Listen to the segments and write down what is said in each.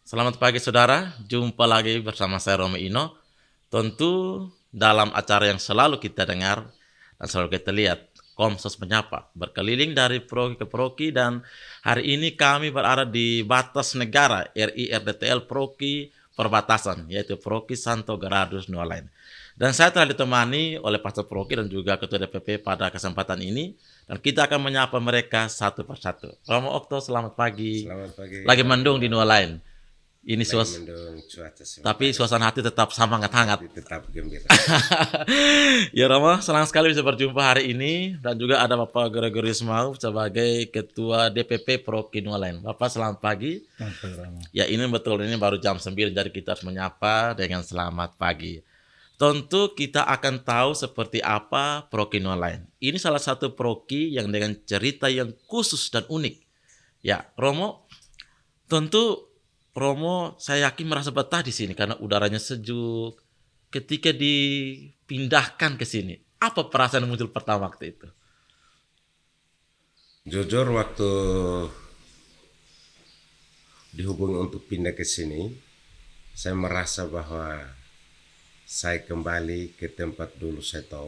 Selamat pagi saudara, jumpa lagi bersama saya Romi Ino. Tentu dalam acara yang selalu kita dengar dan selalu kita lihat, Komsos Menyapa, berkeliling dari proki ke proki, dan hari ini kami berada di batas negara RI RDTL proki perbatasan, yaitu proki Santo Gerardus Nualain. Dan saya telah ditemani oleh Pastor Proki dan juga Ketua DPP pada kesempatan ini, dan kita akan menyapa mereka satu persatu. Romo Okto, selamat pagi. Selamat pagi. Lagi mendung di Nualain. Ini Lagi mendung cuaca tapi sementara suasana hati tetap semangat hangat. tetap gembira. Ya Rama, senang sekali bisa berjumpa hari ini, dan juga ada Bapak Gregorius Mau sebagai Ketua DPP Proki Nualain. Bapak selamat pagi. Ya ini betul, ini baru jam 9, jadi kita harus menyapa dengan selamat pagi. Tentu kita akan tahu seperti apa Proki Nualain. Ini salah satu proki yang dengan cerita yang khusus dan unik. Ya Romo, tentu Romo saya yakin merasa betah di sini karena udaranya sejuk. Ketika dipindahkan ke sini, apa perasaan yang muncul pertama waktu itu? Jujur waktu dihubungi untuk pindah ke sini, saya merasa bahwa saya kembali ke tempat dulu saya tahu.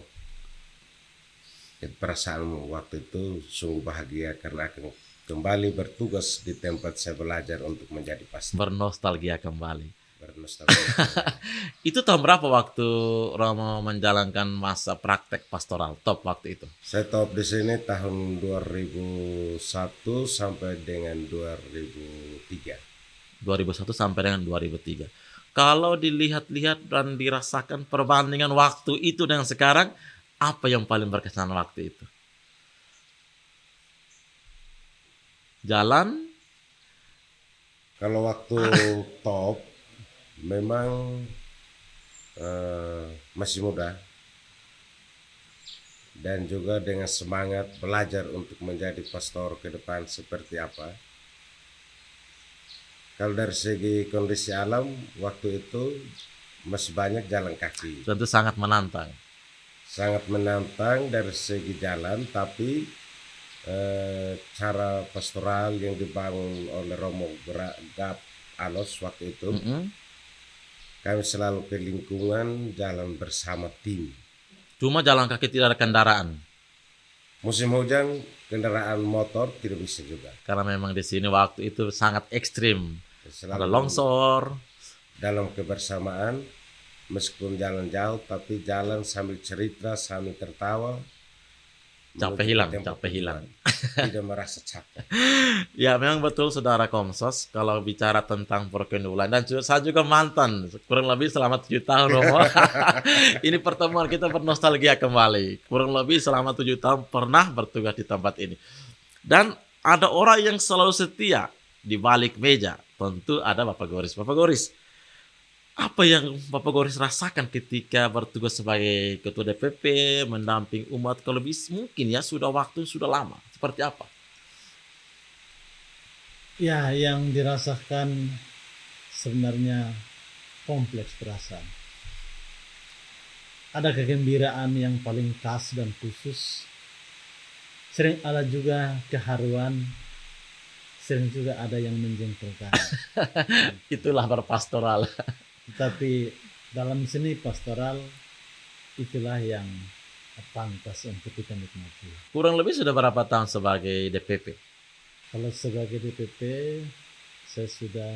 Perasaan waktu itu sungguh bahagia karena akan kembali bertugas di tempat saya belajar untuk menjadi pastor. Bernostalgia kembali. Bernostalgia. Itu tahun berapa waktu Romo menjalankan masa praktek pastoral top waktu itu? Saya top di sini tahun 2001 sampai dengan 2003. 2001 sampai dengan 2003. Kalau dilihat-lihat dan dirasakan perbandingan waktu itu dengan sekarang, apa yang paling berkesan waktu itu? Jalan? Kalau waktu top memang masih muda dan juga dengan semangat belajar untuk menjadi pastor ke depan seperti apa. Kalau dari segi kondisi alam waktu itu masih banyak jalan kaki. Tentu sangat menantang. Sangat menantang dari segi jalan, tapi cara pastoral yang dibangun oleh Romo Gap Alos waktu itu, kami selalu ke lingkungan jalan bersama tim. Cuma jalan kaki, tidak ada kendaraan. Musim hujan kendaraan motor tidak bisa juga. Karena memang di sini waktu itu sangat ekstrim. Selalu Ada longsor. dalam kebersamaan, meskipun jalan jauh tapi jalan sambil cerita, sambil tertawa. Capek hilang. Tidak merasa capek. Ya memang betul saudara Komsos, kalau bicara tentang perkendulan, dan saya juga mantan kurang lebih selama 7 tahun Romo. Ini pertemuan kita bernostalgia kembali. Kurang lebih selama 7 tahun pernah bertugas di tempat ini. Dan ada orang yang selalu setia di balik meja. Tentu ada Bapak Goris. Bapak Goris, apa yang Bapak Goris rasakan ketika bertugas sebagai Ketua DPP, mendamping umat? Kalau mungkin ya sudah waktu sudah lama. Seperti apa? Ya, yang dirasakan sebenarnya kompleks perasaan. Ada kegembiraan yang paling khas dan khusus. Sering ada juga keharuan. Sering juga ada yang menjengkelkan. Itulah berpastoral. Tetapi dalam seni pastoral itulah yang pantas untuk kita nikmati. Kurang lebih sudah berapa tahun sebagai DPP? Kalau sebagai DPP saya sudah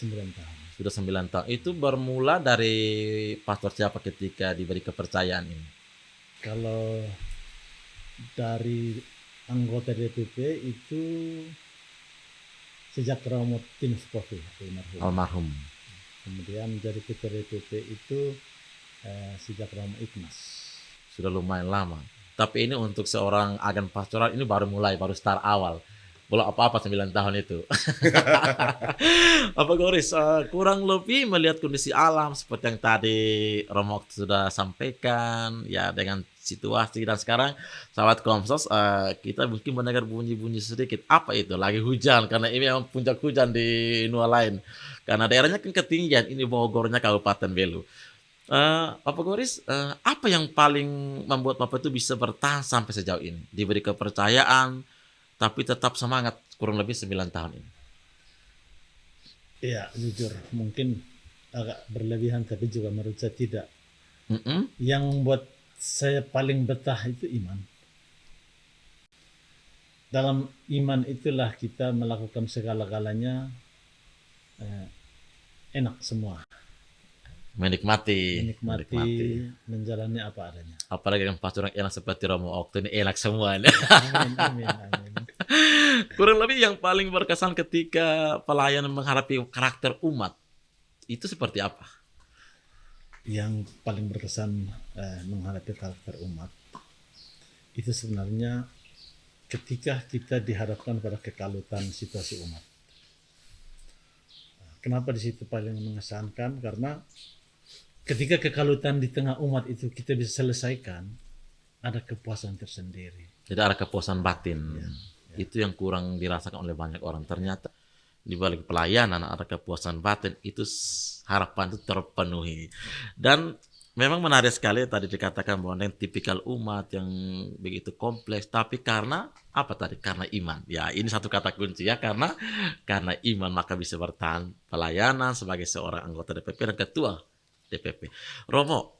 9 tahun. Sudah 9 tahun. Itu bermula dari pastor siapa ketika diberi kepercayaan ini? Kalau dari anggota DPP itu sejak Romo Tim Spofi Almarhum. Kemudian jadi ketua DPP itu sejak Romo Ignas. Sudah lumayan lama. Tapi ini untuk seorang agen pastoral ini baru start awal. Belum apa-apa 9 tahun itu. Apa Goris, kurang lebih melihat kondisi alam seperti yang tadi Romo sudah sampaikan, ya dengan situasi, dan sekarang sahabat Komsos, kita mungkin mendengar bunyi-bunyi sedikit. Apa itu? Lagi hujan, karena ini memang puncak hujan di Nualain. Karena daerahnya kan ketinggian, ini Bogornya Kabupaten Belu. Bapak Goris, apa yang paling membuat Bapak itu bisa bertahan sampai sejauh ini? Diberi kepercayaan, tapi tetap semangat kurang lebih 9 tahun ini. Ya, jujur mungkin agak berlebihan, tapi juga menurut saya tidak. Mm-mm. Yang membuat saya paling betah itu iman. Dalam iman itulah kita melakukan segala-galanya enak semua. Menikmati. Menikmati, menjalani apa adanya. Apalagi kan pas orang enak seperti Romo Okto ini enak semuanya. Amin, amin, amin. Kurang lebih yang paling berkesan ketika pelayanan menghadapi karakter umat itu seperti apa? Yang paling berkesan menghadapi karakter umat itu sebenarnya ketika kita dihadapkan pada kekalutan situasi umat. Kenapa di situ paling mengesankan? Karena ketika kekalutan di tengah umat itu kita bisa selesaikan, ada kepuasan tersendiri. Jadi ada kepuasan batin. Itu yang kurang dirasakan oleh banyak orang. Ternyata di balik pelayanan ada kepuasan batin, itu harapan itu terpenuhi. Dan memang menarik sekali tadi dikatakan bahwa yang tipikal umat yang begitu kompleks, tapi karena apa tadi? Karena iman. Ya, ini satu kata kunci ya, karena iman maka bisa bertahan pelayanan sebagai seorang anggota DPP dan ketua DPP. Romo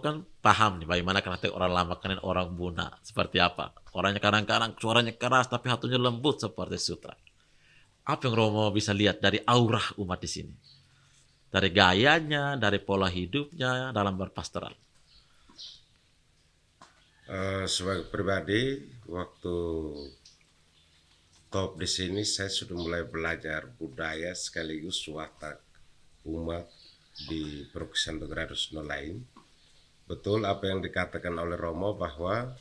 kan paham nih bagaimana karakter orang lama kan orang Buna seperti apa. Orangnya kadang-kadang suaranya keras tapi hatinya lembut seperti sutra. Apa yang Romo bisa lihat dari aura umat di sini? Dari gayanya, dari pola hidupnya dalam berpastoral. Sebagai pribadi, waktu top di sini saya sudah mulai belajar budaya sekaligus watak umat di Paroki Santo Gradus Nolain. Betul apa yang dikatakan oleh Romo bahwa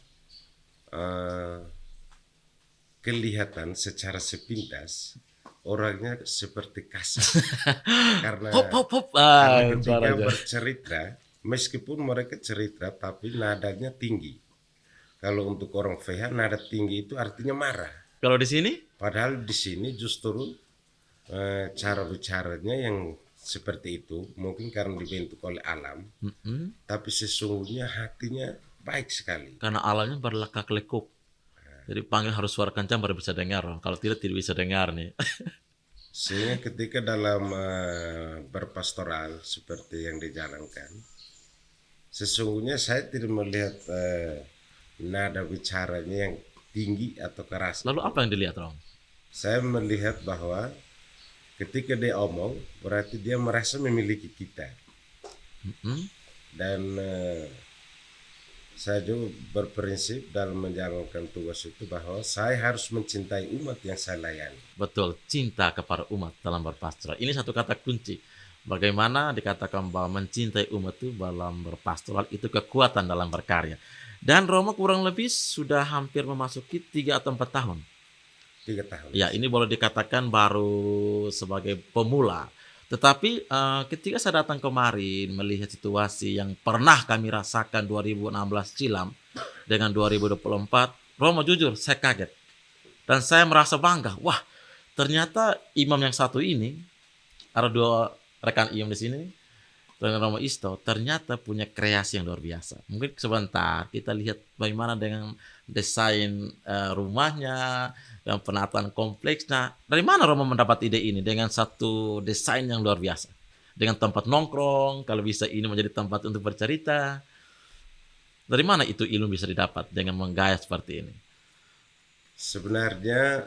kelihatan secara sepintas orangnya seperti kasar karena ketika bercerita meskipun mereka cerita tapi nadanya tinggi. Kalau untuk orang VH nada tinggi itu artinya marah. Kalau di sini? Padahal di sini justru cara bicaranya yang seperti itu mungkin karena dibentuk oleh alam, tapi sesungguhnya hatinya baik sekali. Karena alamnya berlekak-lekuk. Jadi panggil harus suara kencang baru bisa dengar. Kalau tidak bisa dengar nih. Sehingga ketika dalam berpastoral seperti yang dijalankan, sesungguhnya saya tidak melihat nada bicaranya yang tinggi atau keras. Lalu apa yang dilihat, Rom? Saya melihat bahwa ketika dia omong berarti dia merasa memiliki kita. Dan saya juga berprinsip dalam menjalankan tugas itu bahwa saya harus mencintai umat yang saya layani. Betul, cinta kepada umat dalam berpastoral. Ini satu kata kunci. Bagaimana dikatakan bahwa mencintai umat itu dalam berpastoral itu kekuatan dalam berkarya. Dan Romo kurang lebih sudah hampir memasuki 3 atau 4 tahun. 3 tahun. Ya, ini boleh dikatakan baru sebagai pemula. Tetapi ketika saya datang kemarin melihat situasi yang pernah kami rasakan 2016 silam dengan 2024, Romo jujur saya kaget. Dan saya merasa bangga. Wah, ternyata imam yang satu ini, ada 2 rekan imam di sini, dengan Romo Isto, ternyata punya kreasi yang luar biasa. Mungkin sebentar kita lihat bagaimana dengan desain rumahnya, yang penataan kompleksnya. Dari mana Romo mendapat ide ini dengan satu desain yang luar biasa? Dengan tempat nongkrong, kalau bisa ini menjadi tempat untuk bercerita. Dari mana itu ilmu bisa didapat dengan menggaya seperti ini? Sebenarnya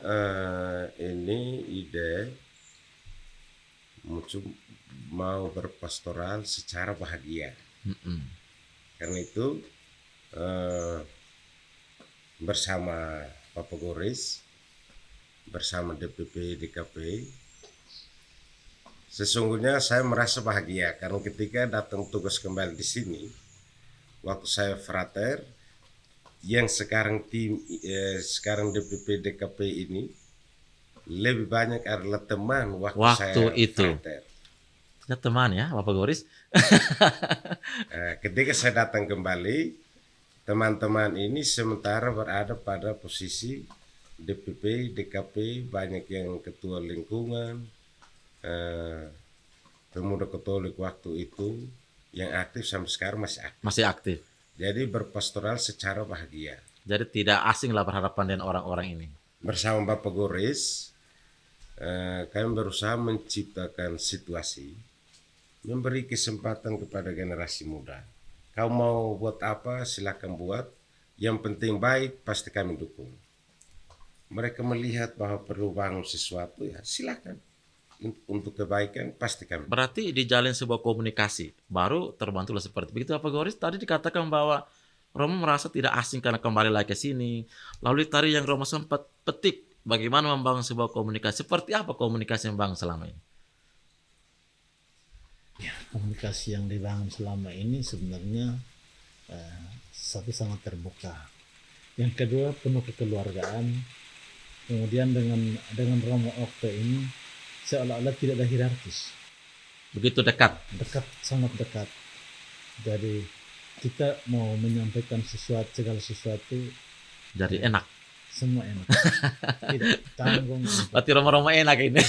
ini ide mau berpastoral secara bahagia. Karena itu bersama Bapak Goris, bersama DPP DKP, sesungguhnya saya merasa bahagia karena ketika datang tugas kembali di sini, waktu saya frater, yang sekarang sekarang DPP DKP ini lebih banyak adalah teman waktu saya itu. frater. Ya teman ya Bapak Goris. Ketika saya datang kembali, teman-teman ini sementara berada pada posisi DPP, DKP, banyak yang ketua lingkungan, pemuda Katolik waktu itu yang aktif sampai sekarang masih aktif. Jadi berpastoral secara bahagia. Jadi tidak asing lah berhadapan dengan orang-orang ini. Bersama Bapak Goris, kami berusaha menciptakan situasi, memberi kesempatan kepada generasi muda. Kau mau buat apa, silakan buat. Yang penting baik, pasti kami dukung. Mereka melihat bahwa perlu bangun sesuatu, ya silakan. Untuk kebaikan, pasti kami. Berarti dijalin sebuah komunikasi, baru terbantulah seperti begitu. Pak Goris tadi dikatakan bahwa Romo merasa tidak asing karena kembali lagi ke sini. Lalu tadi yang Romo sempat petik, bagaimana membangun sebuah komunikasi. Seperti apa komunikasi yang bangun selama ini? Ya, komunikasi yang dibangun selama ini sebenarnya satu sangat terbuka. Yang kedua penuh kekeluargaan. Kemudian dengan Romo Okto ini seolah-olah tidak ada hierarkis. Begitu dekat. Dekat, sangat dekat. Jadi kita mau menyampaikan segala sesuatu Jadi enak. semua enak. Tidak tanggung. Berarti Romo-Romo enak ini.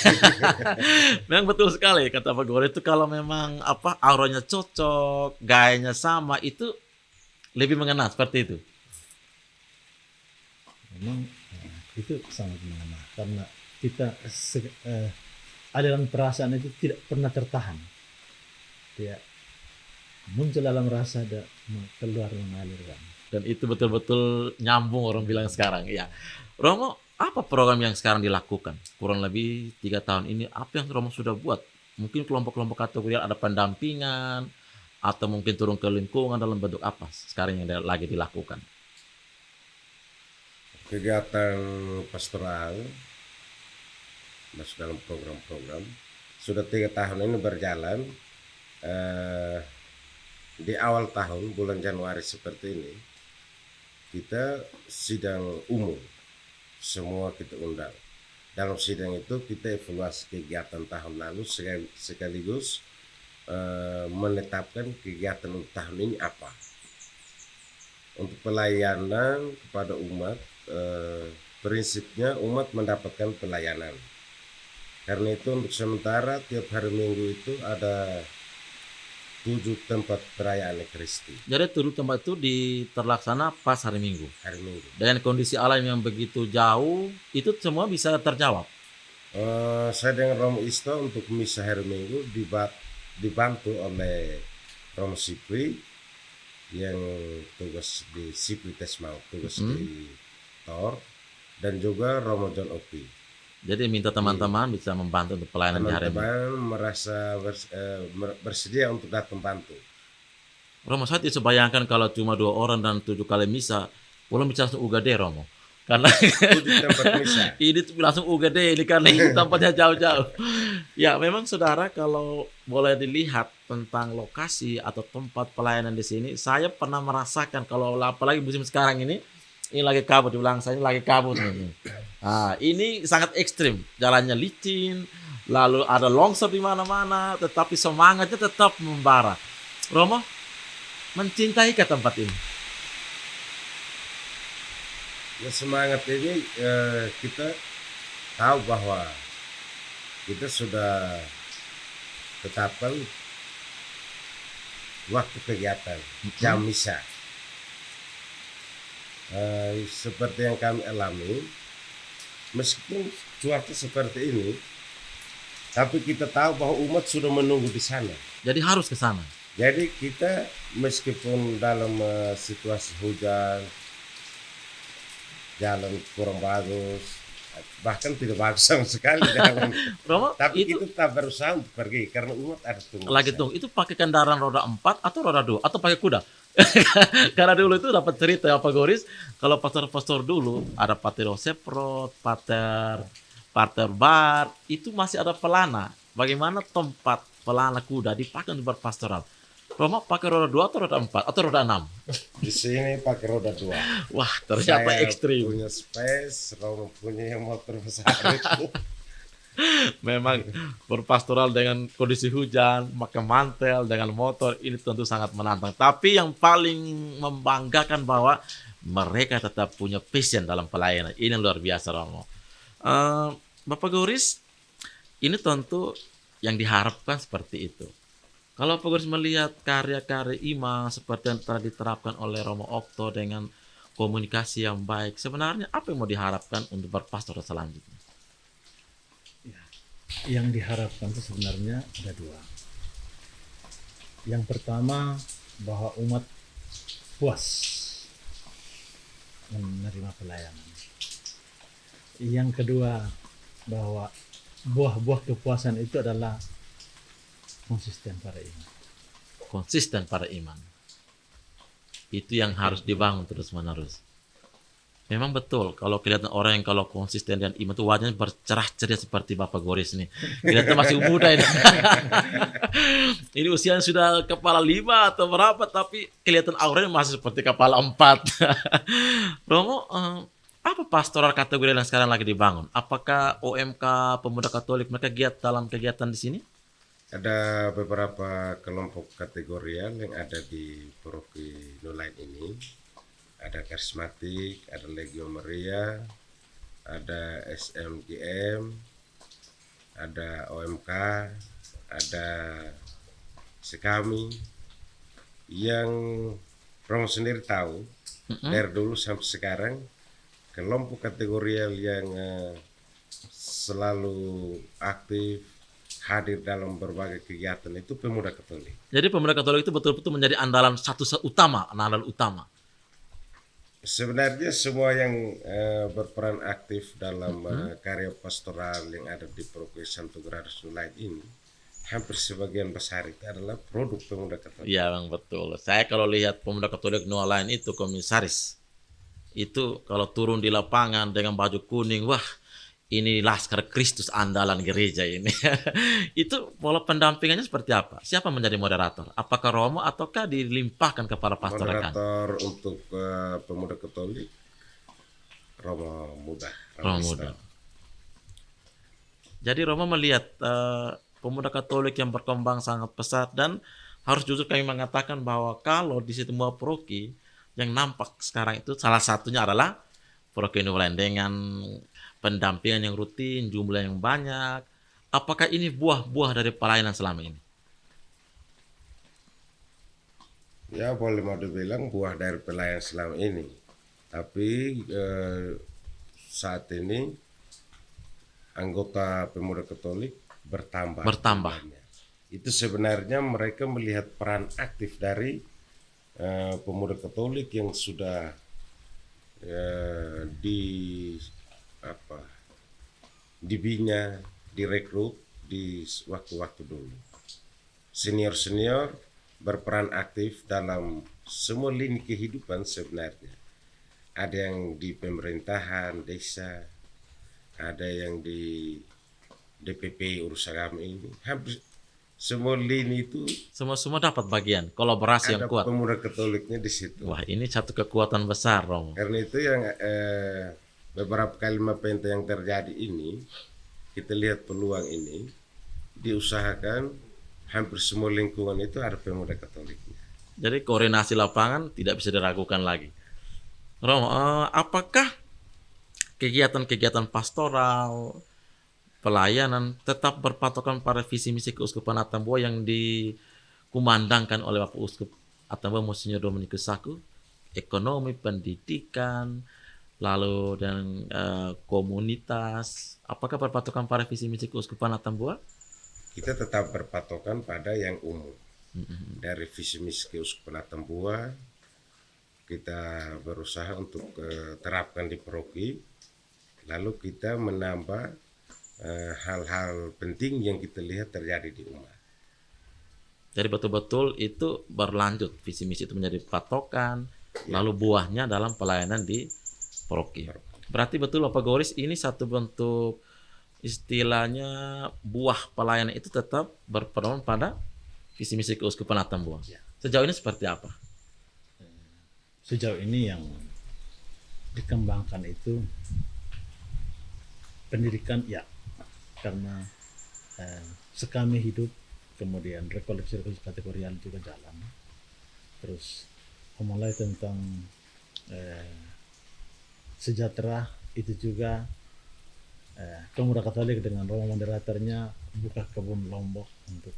Memang betul sekali kata Pak Goris itu kalau memang auranya cocok, gayanya sama itu lebih mengena seperti itu. Memang itu sangat mengena karena kita aliran perasaan itu tidak pernah tertahan. Dia muncul dalam rasa dan keluar mengalirkan. Dan itu betul-betul nyambung orang bilang sekarang. Ya, Romo, apa program yang sekarang dilakukan? Kurang lebih 3 tahun ini, apa yang Romo sudah buat? Mungkin kelompok-kelompok kategori ada pendampingan, atau mungkin turun ke lingkungan dalam bentuk apa sekarang yang lagi dilakukan? Kegiatan pastoral masuk dalam program-program sudah 3 tahun ini berjalan. Di awal tahun bulan Januari seperti ini kita sidang umum, semua kita undang. Dalam sidang itu kita evaluasi kegiatan tahun lalu sekaligus menetapkan kegiatan untuk tahun ini apa. Untuk pelayanan kepada umat, prinsipnya umat mendapatkan pelayanan. Karena itu untuk sementara tiap hari Minggu itu ada 7 tempat perayaan Ekaristi. Jadi 7 tempat itu terlaksana pas hari Minggu. Hari Minggu. Dengan kondisi alam yang begitu jauh, itu semua bisa terjawab. Saya dengan Romo Isto untuk misa hari Minggu dibantu oleh Romo Sipri yang tugas di Sipri Tesmau, tugas di Tor, dan juga Romo John Opi. Jadi minta teman-teman bisa membantu untuk pelayanan di hari Minggu. Teman-teman merasa bersedia untuk datang bantu. Romo, saya tidak bayangkan kalau cuma 2 orang dan 7 kali misa, belum bisa langsung UGD Romo. Karena 7 tempat misa. ini langsung UGD ini karena ini tempatnya jauh-jauh. Ya, memang saudara kalau boleh dilihat tentang lokasi atau tempat pelayanan di sini, saya pernah merasakan kalau apalagi musim sekarang ini lagi kabut, dibilang saya ini lagi kabut nih. Nah, ini sangat ekstrim, jalannya licin, lalu ada longsor di mana-mana, tetapi semangatnya tetap membara. Romo, mencintai ke tempat ini? Ya, semangat ini kita tahu bahwa kita sudah tetapkan waktu kegiatan, jam misa. Seperti yang kami alami, meskipun cuaca seperti ini, tapi kita tahu bahwa umat sudah menunggu di sana. Jadi harus ke sana. Jadi kita meskipun dalam situasi hujan, jalan kurang bagus, bahkan tidak bagus sama sekali jalan. Romo, Tapi itu kita tetap berusaha untuk pergi karena umat ada tunggu. lagi tunggu. Itu pakai kendaraan roda 4 atau roda 2 atau pakai kuda? Karena dulu itu dapat cerita ya Pak Goris, kalau pastor-pastor dulu ada Pater Seprot, Pater Bar, itu masih ada pelana. Bagaimana tempat pelana kuda dipakai untuk berpastoral? Romo pakai roda 2 atau roda 4 atau roda 6? Di sini pakai roda 2. Wah, ternyata Saya ekstrim. punya space, Romo punya yang motor besar itu. Memang berpastoral dengan kondisi hujan, pakai mantel, dengan motor, ini tentu sangat menantang. Tapi yang paling membanggakan bahwa mereka tetap punya passion dalam pelayanan. Ini luar biasa, Romo. Bapak Goris, ini tentu yang diharapkan seperti itu. Kalau Pak Goris melihat karya-karya Ima seperti yang telah diterapkan oleh Romo Okto dengan komunikasi yang baik, sebenarnya apa yang mau diharapkan untuk berpastoral selanjutnya? Ya, yang diharapkan itu sebenarnya ada dua. Yang pertama, bahwa umat puas menerima pelayanan. Yang kedua, bahwa buah-buah kepuasan itu adalah konsisten pada iman. Konsisten pada iman. Itu yang harus dibangun terus-menerus. Memang betul, kalau kelihatan orang yang kalau konsisten dan iman itu wajahnya bercerah ceria seperti Bapak Goris nih. Kelihatan masih muda ini. Ini usianya sudah kepala 5 atau berapa, tapi kelihatan auranya masih seperti kepala 4. Romo, apa pastoral kategori yang sekarang lagi dibangun? Apakah OMK Pemuda Katolik mereka giat dalam kegiatan di sini? Ada beberapa kelompok kategorial yang ada di Paroki New Light ini. Ada Karismatik, ada Legio Maria, ada SMGM, ada OMK, ada Sekami, yang Romo sendiri tahu dari dulu sampai sekarang kelompok kategorial yang selalu aktif hadir dalam berbagai kegiatan itu pemuda Katolik. Jadi pemuda Katolik itu betul-betul menjadi andalan andalan utama. Sebenarnya semua yang berperan aktif dalam karya pastoral yang ada di Paroki Santo Gerardus New Light ini, hampir sebagian besar itu adalah produk pemuda Katolik. Iya, Bang, betul. Saya kalau lihat pemuda Katolik New Light itu komisaris, itu kalau turun di lapangan dengan baju kuning, wah, ini Laskar Kristus andalan gereja ini. Itu pola pendampingannya seperti apa? Siapa menjadi moderator? Apakah Romo ataukah dilimpahkan kepada pastor rekan? Moderator untuk pemuda Katolik Romo Muda. Romo Muda. Jadi Romo melihat pemuda Katolik yang berkembang sangat pesat, dan harus jujur kami mengatakan bahwa kalau di semua paroki yang nampak sekarang itu salah satunya adalah Paroki New Light dengan pendampingan yang rutin, jumlah yang banyak. Apakah ini buah-buah dari pelayanan selama ini? Ya, boleh mau dibilang buah dari pelayanan selama ini. Tapi saat ini anggota pemuda Katolik bertambah. Jumlahnya. Itu sebenarnya mereka melihat peran aktif dari pemuda Katolik yang sudah dibina, direkrut di waktu-waktu dulu. Senior-senior berperan aktif dalam semua lini kehidupan sebenarnya. Ada yang di pemerintahan desa, ada yang di DPP urus agama ini. Hampir semua lini itu Semua dapat bagian, kolaborasi yang ada kuat. pemuda Katoliknya di situ. Wah, ini satu kekuatan besar, Romo. Karena itu yang beberapa kalimat penta yang terjadi ini, kita lihat peluang ini, diusahakan hampir semua lingkungan itu ada pemuda Katoliknya. Jadi koordinasi lapangan tidak bisa diragukan lagi. Romo, apakah kegiatan-kegiatan pastoral, pelayanan tetap berpatokan pada visi misi Keuskupan Atambua yang dikumandangkan oleh Bapak Uskup Atambua Monsinyur Dominikus Saku, ekonomi, pendidikan, lalu dan komunitas, apakah berpatokan pada visi misi Keuskupan Atambua? Kita tetap berpatokan pada yang umum. Dari visi misi Keuskupan Atambua kita berusaha untuk terapkan di paroki, lalu kita menambah hal-hal penting yang kita lihat terjadi di umat. Jadi betul-betul itu berlanjut, visi misi itu menjadi patokan, lalu buahnya dalam pelayanan di paroki. Berarti betul Bapak Goris, ini satu bentuk istilahnya buah pelayanan itu tetap berpedoman pada visi misi Keuskupan Atambua. Sejauh ini seperti apa? Sejauh ini yang dikembangkan itu pendidikan, ya, karena sekami hidup, kemudian rekoleksi kategorial juga jalan. Terus mulai tentang sejahtera itu juga pemuda Katolik dengan Romo moderatornya buka kebun Lombok untuk.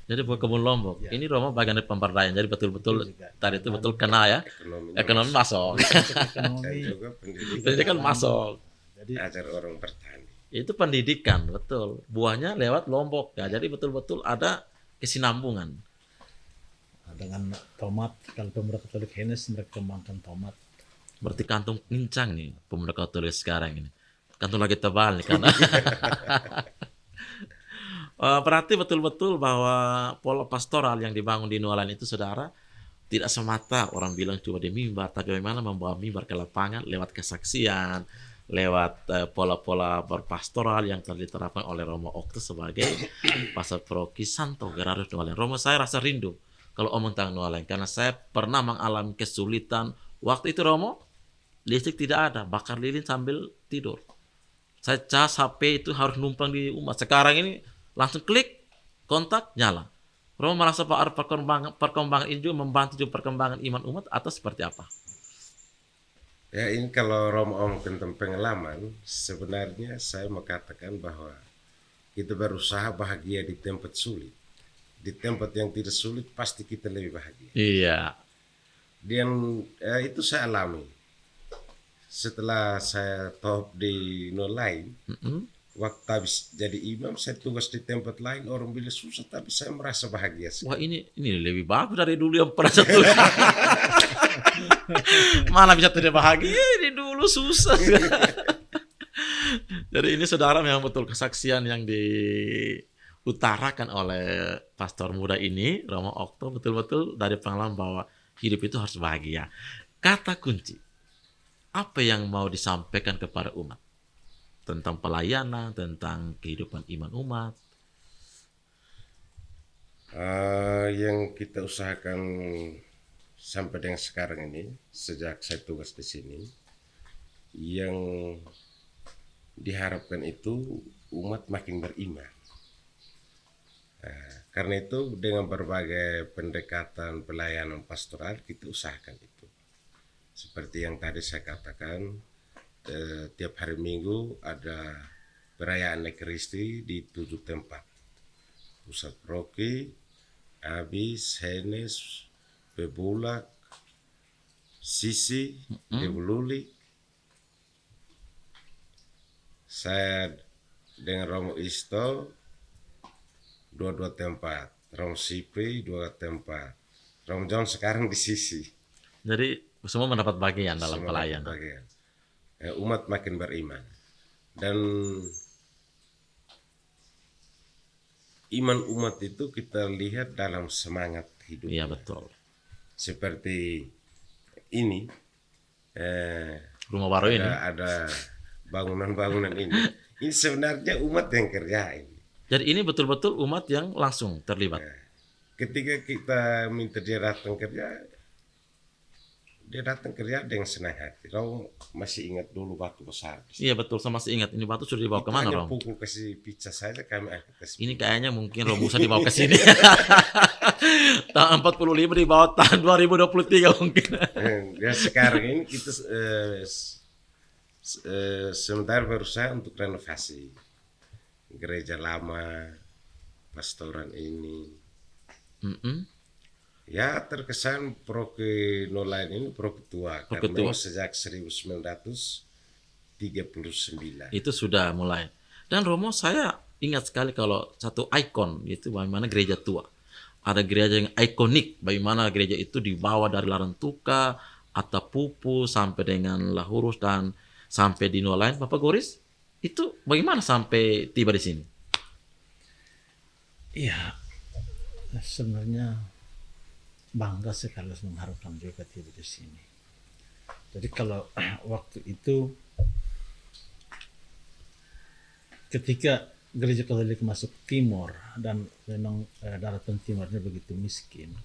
Jadi bukan kebun Lombok. Ya. Ini Romo bagian dari pemberdayaan. Jadi betul-betul tadi itu betul kena ya. Ekonomi masuk. Dan Ekonomi, juga Pendidikan masuk. jadi agar orang bertani. Itu pendidikan, betul. Buahnya lewat Lombok ya. Jadi betul-betul ada kesinambungan. Dengan tomat, kalau pemuda Katolik Henes mereka kembangkan tomat. Berarti kantung kincang nih pemuda Katolik sekarang ini. Kantung lagi tebal nih karena berarti betul-betul bahwa pola pastoral yang dibangun di Nualan itu saudara tidak semata orang bilang cuma di mimbar, tapi bagaimana membawa mimbar ke lapangan lewat kesaksian, lewat pola-pola berpastoral yang telah diterapkan oleh Romo Okto sebagai pastor paroki Santo Gerardus Nualan. Romo, saya rasa rindu kalau omong tentang Nualan karena saya pernah mengalami kesulitan waktu itu. Romo, listrik tidak ada, bakar lilin sambil tidur. Saya cas HP itu harus numpang di umat. Sekarang ini langsung klik, kontak, nyala. Romo merasa bahwa perkembangan ini juga membantu juga perkembangan iman umat atau seperti apa? Ya, ini kalau Romo omong tentang pengalaman, sebenarnya saya mau katakan bahwa kita berusaha bahagia di tempat sulit. Di tempat yang tidak sulit pasti kita lebih bahagia. Iya. Dan itu saya alami. Setelah saya top di lain, waktu habis jadi imam, saya tugas di tempat lain, orang bilang susah, tapi saya merasa bahagia sekali. Wah, ini lebih bagus dari dulu yang pernah satu. Mana bisa tidak bahagia, ini dulu susah. Jadi ini saudara memang betul kesaksian yang diutarakan oleh pastor muda ini, Romo Okto, betul-betul dari pengalaman bahwa hidup itu harus bahagia. Kata kunci, apa yang mau disampaikan kepada umat? Tentang pelayanan, tentang kehidupan iman umat. Yang kita usahakan sampai dengan sekarang ini, sejak saya tugas di sini, yang diharapkan itu umat makin beriman. Karena itu dengan berbagai pendekatan pelayanan pastoral kita usahakan itu. Seperti yang tadi saya katakan, tiap hari Minggu ada perayaan Ekaristi di 7 tempat. Pusat Paroki, Abis, Henes, Bebulak, Sisi, Debululik. Saya dengan Romo Isto 2 tempat, Romo Sipri 2 tempat, Romo John sekarang di Sisi. Jadi semua mendapat bagian dalam pelayanan. Umat makin beriman dan iman umat itu kita lihat dalam semangat hidup. Iya, betul. Seperti ini, Rumah baru ini. Ada bangunan-bangunan ini. Ini sebenarnya umat yang kerjain. Jadi ini betul-betul umat yang langsung terlibat. Ketika kita minta dia datang kerja, dia datang kerja dengan senang hati. Romo masih ingat dulu batu besar. Iya, betul, saya masih ingat. Ini batu sudah dibawa kemana, Hanya Rom? pukul kasih pizza saja kami kasih. Ini kayaknya mungkin Rom bisa dibawa ke sini. Tahun 45 dibawa tahun 2023 mungkin. Dan sekarang ini kita sementara berusaha untuk renovasi gereja lama, pastoran ini. Ya, terkesan Paroki Nualan ini paroki tua, karena memang sejak 1939. Itu sudah mulai. Dan Romo, saya ingat sekali kalau satu ikon itu bagaimana gereja tua. Ada gereja yang ikonik, bagaimana gereja itu dibawa dari Larantuka, Atapupu sampai dengan Lahurus dan sampai di Nualan. Bapak Goris, itu bagaimana sampai tiba di sini? Iya, sebenarnya bangga sekali mengharapkan juga tiba di sini. Jadi kalau waktu itu ketika gereja Katolik masuk timur dan memang daratan timurnya begitu miskin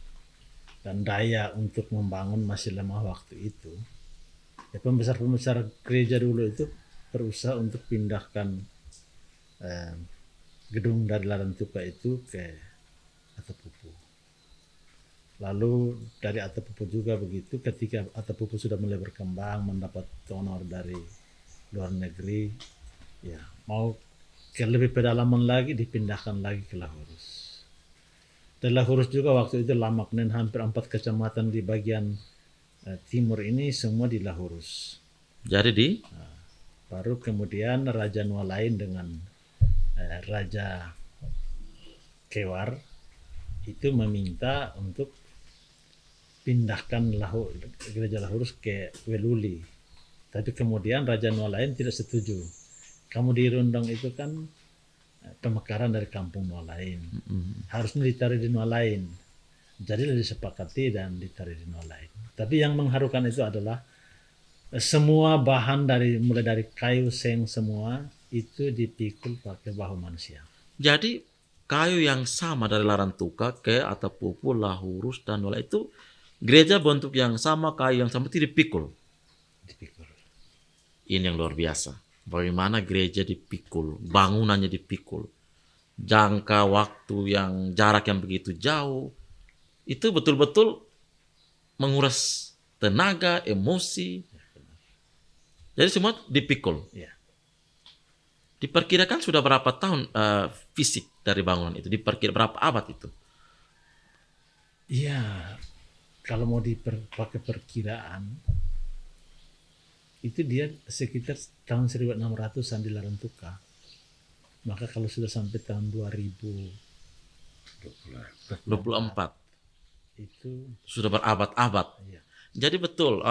dan daya untuk membangun masih lemah waktu itu, ya pembesar-pembesar gereja dulu itu berusaha untuk pindahkan gedung dari Larantuka itu ke Atapupu. Lalu dari Atapupu juga begitu, ketika Atapupu sudah mulai berkembang, mendapat donor dari luar negeri, ya mau ke lebih pedalaman lagi dipindahkan lagi ke Lahurus. Dan Lahurus juga waktu itu Lamaknen hampir 4 kecamatan di bagian timur ini semua di Lahurus. Jadi Baru kemudian Raja Nualain dengan Raja Kewar itu meminta untuk pindahkan gereja Lahurus ke Weluli. Tapi kemudian Raja Nualain tidak setuju. Kamu di Rundong itu kan pemekaran dari kampung Nualain. Harusnya ditaruh di Nualain. Jadi disepakati dan ditaruh di Nualain. Tapi yang mengharukan itu adalah semua bahan mulai dari kayu, seng semua itu dipikul pakai bahu manusia. Jadi kayu yang sama dari Larantuka ke Atapupu, Lahurus dan Nualain itu gereja bentuk yang sama, kayu yang sama itu dipikul. Ini yang luar biasa. Bagaimana gereja dipikul, bangunannya dipikul, jangka waktu jarak yang begitu jauh, itu betul-betul menguras tenaga, emosi. Jadi semua dipikul. Ya. Diperkirakan sudah berapa tahun fisik dari bangunan itu? Diperkirakan berapa abad itu? Iya, kalau mau pakai perkiraan, itu dia sekitar tahun 1600-an di Larantuka. Maka kalau sudah sampai tahun 2024 itu sudah berabad-abad. Iya. Jadi betul,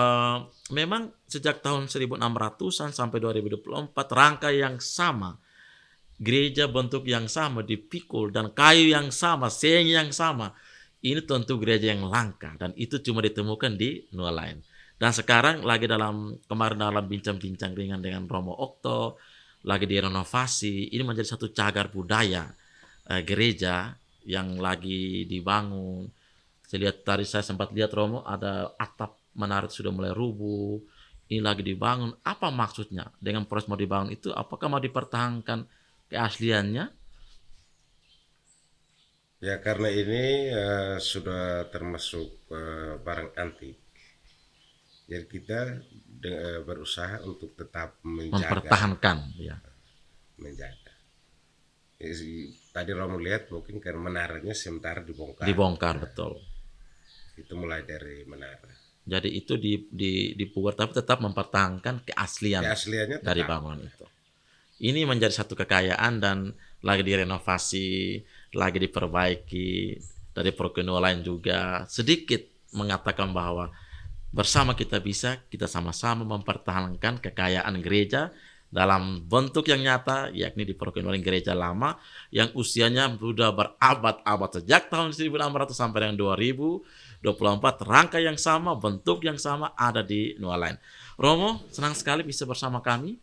memang sejak tahun 1600-an sampai 2024 rangka yang sama, gereja bentuk yang sama dipikul dan kayu yang sama, seng yang sama. Ini tentu gereja yang langka dan itu cuma ditemukan di Nualain. Dan sekarang kemarin dalam bincang-bincang ringan dengan Romo Okto, lagi direnovasi, ini menjadi satu cagar budaya gereja yang lagi dibangun. Tadi saya sempat lihat Romo, ada atap menara sudah mulai rubuh, ini lagi dibangun. Apa maksudnya dengan proses mau dibangun itu? Apakah mau dipertahankan keasliannya? Ya karena ini sudah termasuk barang antik. Jadi kita berusaha untuk tetap mempertahankan, ya. Menjaga. Tadi Romo lihat mungkin karena menaranya sementara dibongkar. Dibongkar, betul. Itu mulai dari menara. Jadi itu dibuat tapi tetap mempertahankan keasliannya dari bangunan itu. Ini menjadi satu kekayaan dan lagi direnovasi, lagi diperbaiki. Dari Prokenual lain juga sedikit mengatakan bahwa bersama kita sama-sama mempertahankan kekayaan gereja dalam bentuk yang nyata, yakni di Prokenual gereja lama yang usianya sudah berabad-abad sejak tahun 1600 sampai dengan 2024, rangka yang sama, bentuk yang sama ada di Nualain. Romo, senang sekali bisa bersama kami.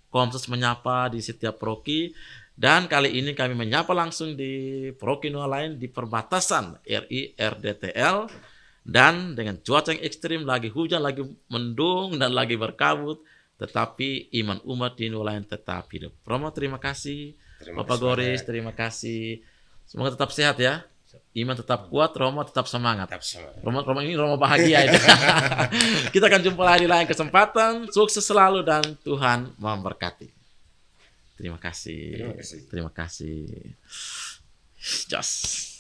Komses menyapa di setiap proki, dan kali ini kami menyapa langsung di Proki Nualain di perbatasan RI RDTL. Dan dengan cuaca yang ekstrim, lagi hujan, lagi mendung, dan lagi berkabut, tetapi iman umat di Nualain tetap hidup. Romo, terima kasih. Bapak Goris, terima kasih. Semoga tetap sehat ya. Iman tetap kuat, Romo tetap semangat. Romo ini Romo bahagia itu. Kita akan jumpa lagi di lain kesempatan. Sukses selalu dan Tuhan memberkati. Terima kasih. Terima kasih. Just.